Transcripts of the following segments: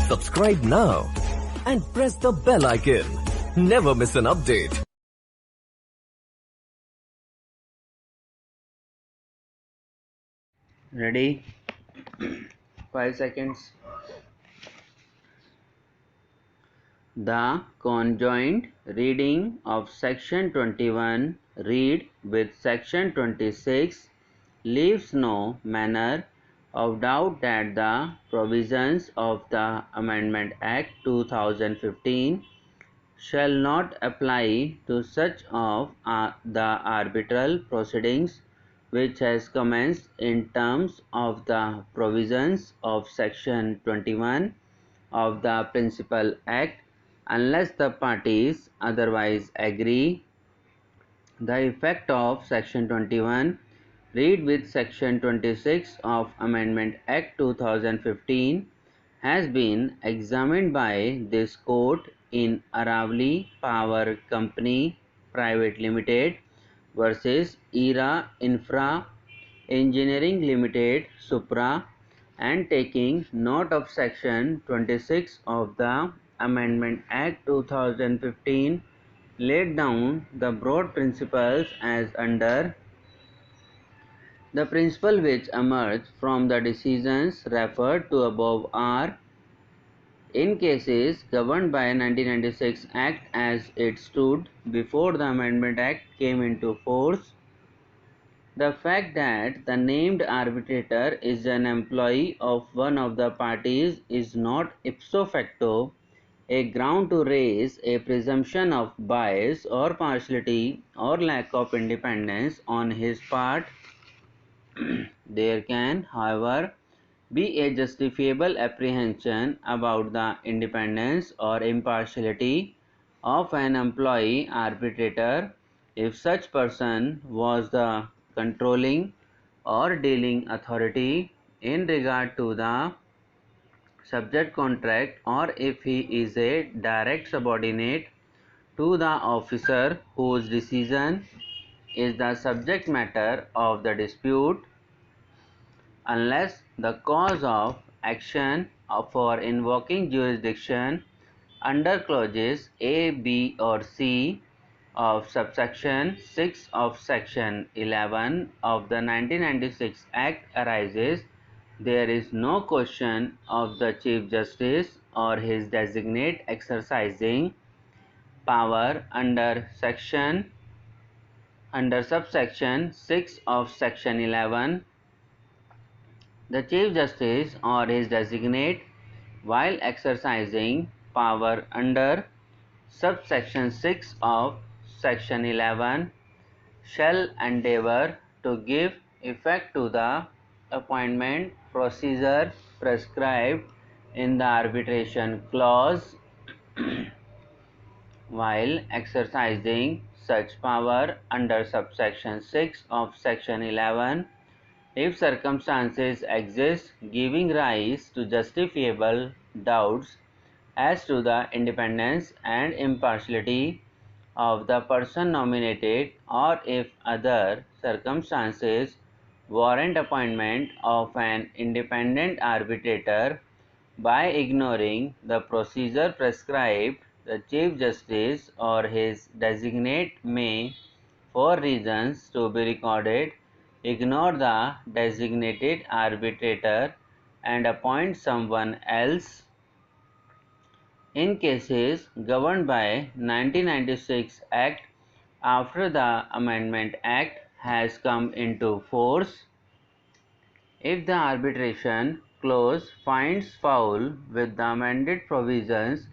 Subscribe now and press the bell icon. Never miss an update. Ready? 5 seconds. The conjoint reading of section 21 read with section 26 leaves no manner of doubt that the provisions of the Amendment Act 2015 shall not apply to such of the arbitral proceedings which has commenced in terms of the provisions of section 21 of the Principal Act unless the parties otherwise agree. The effect of section 21 read with section 26 of Amendment Act 2015 has been examined by this court in Aravali Power Company Private Limited versus ERA Infra Engineering Limited Supra, and taking note of section 26 of the Amendment Act 2015 laid down the broad principles as under. The principles which emerge from the decisions referred to above are: in cases governed by 1996 Act as it stood before the Amendment Act came into force, the fact that the named arbitrator is an employee of one of the parties is not ipso facto a ground to raise a presumption of bias or partiality or lack of independence on his part. There can, however, be a justifiable apprehension about the independence or impartiality of an employee arbitrator if such person was the controlling or dealing authority in regard to the subject contract, or if he is a direct subordinate to the officer whose decision is the subject matter of the dispute, unless the cause of action for invoking jurisdiction under clauses A, B or C of subsection 6 of section 11 of the 1996 Act arises, there is no question of the Chief Justice or his designate exercising power under subsection 6 of section 11. The Chief Justice or his designate, while exercising power under subsection 6 of section 11, shall endeavour to give effect to the appointment procedure prescribed in the arbitration clause. While exercising such power under subsection 6 of section 11, if circumstances exist giving rise to justifiable doubts as to the independence and impartiality of the person nominated, or if other circumstances warrant appointment of an independent arbitrator, by ignoring the procedure prescribed, the Chief Justice or his designate may, for reasons to be recorded, ignore the designated arbitrator and appoint someone else. In cases governed by 1996 Act after the Amendment Act has come into force, if the arbitration clause finds fault with the amended provisions,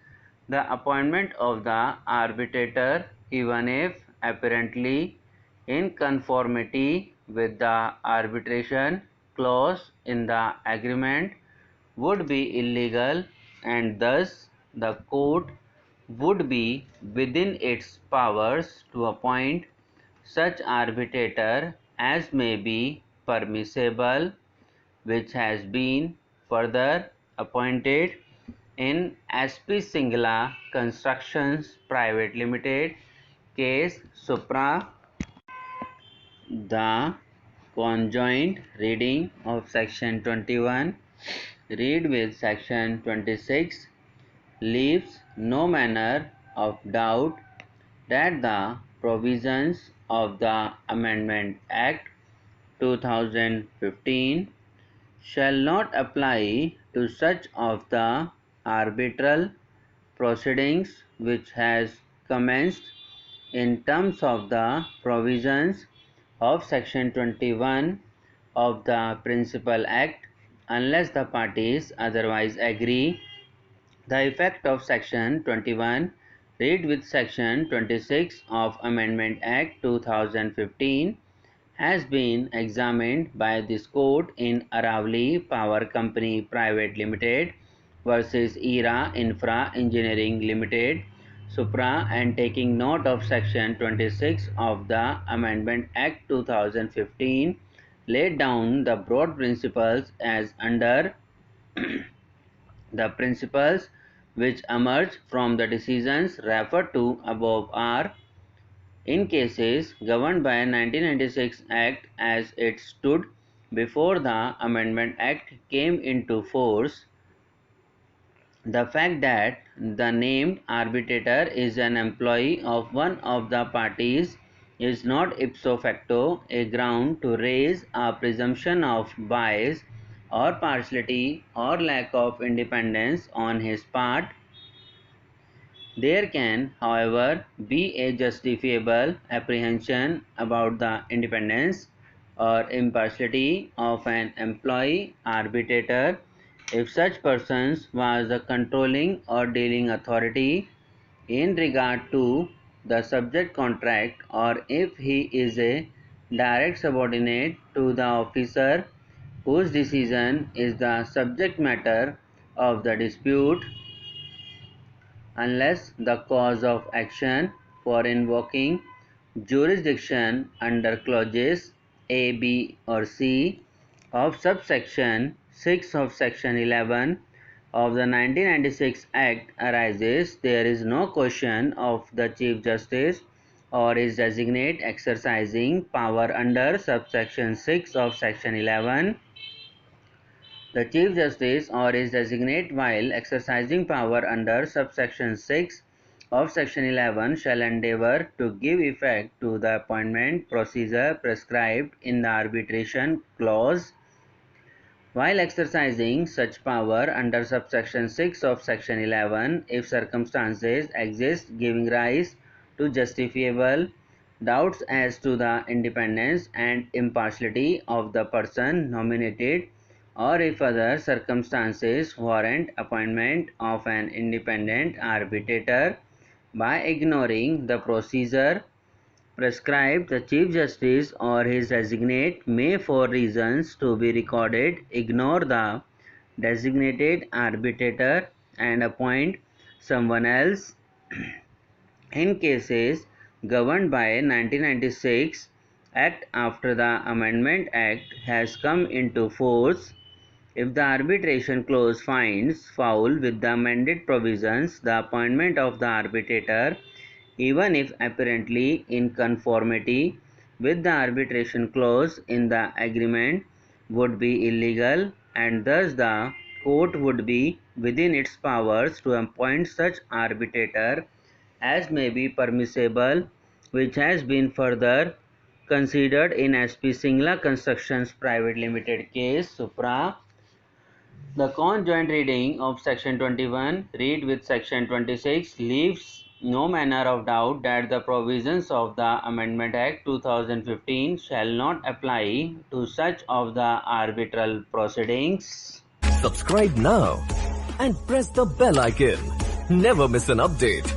the appointment of the arbitrator, even if apparently in conformity with the arbitration clause in the agreement, would be illegal, and thus the court would be within its powers to appoint such arbitrator as may be permissible, which has been further appointed in SP Singla Constructions Private Limited case Supra. The conjoint reading of section 21 read with section 26, leaves no manner of doubt that the provisions of the Amendment Act 2015 shall not apply to such of the arbitral proceedings which has commenced in terms of the provisions of section 21 of the Principal Act, unless the parties otherwise agree. The effect of section 21 read with section 26 of Amendment Act 2015 has been examined by this court in Aravali Power Company Private Limited versus ERA Infra Engineering Limited, Supra, and taking note of section 26 of the Amendment Act 2015 laid down the broad principles as under. The principles which emerge from the decisions referred to above are: in cases governed by 1996 Act as it stood before the Amendment Act came into force, the fact that the named arbitrator is an employee of one of the parties is not ipso facto a ground to raise a presumption of bias or partiality or lack of independence on his part. There can, however, be a justifiable apprehension about the independence or impartiality of an employee arbitrator if such person was the controlling or dealing authority in regard to the subject contract, or if he is a direct subordinate to the officer whose decision is the subject matter of the dispute, unless the cause of action for invoking jurisdiction under clauses A, B, or C of subsection 6 of section 11 of the 1996 Act arises, there is no question of the Chief Justice or his designate exercising power under subsection 6 of section 11. The Chief Justice or his designate, while exercising power under subsection 6 of section 11, shall endeavour to give effect to the appointment procedure prescribed in the arbitration clause. While exercising such power under subsection 6 of section 11, if circumstances exist giving rise to justifiable doubts as to the independence and impartiality of the person nominated, or if other circumstances warrant appointment of an independent arbitrator, by ignoring the procedure prescribed, the Chief Justice or his designate may, for reasons to be recorded, ignore the designated arbitrator and appoint someone else. In cases governed by 1996 Act after the Amendment Act has come into force, if the arbitration clause finds foul with the amended provisions, the appointment of the arbitrator, even if apparently in conformity with the arbitration clause in the agreement, would be illegal, and thus the court would be within its powers to appoint such arbitrator as may be permissible, which has been further considered in SP Singla Constructions Private Limited case, Supra. The conjoint reading of section 21 read with section 26 leaves no manner of doubt that the provisions of the Amendment Act 2015 shall not apply to such of the arbitral proceedings. Subscribe now and press the bell icon. Never miss an update.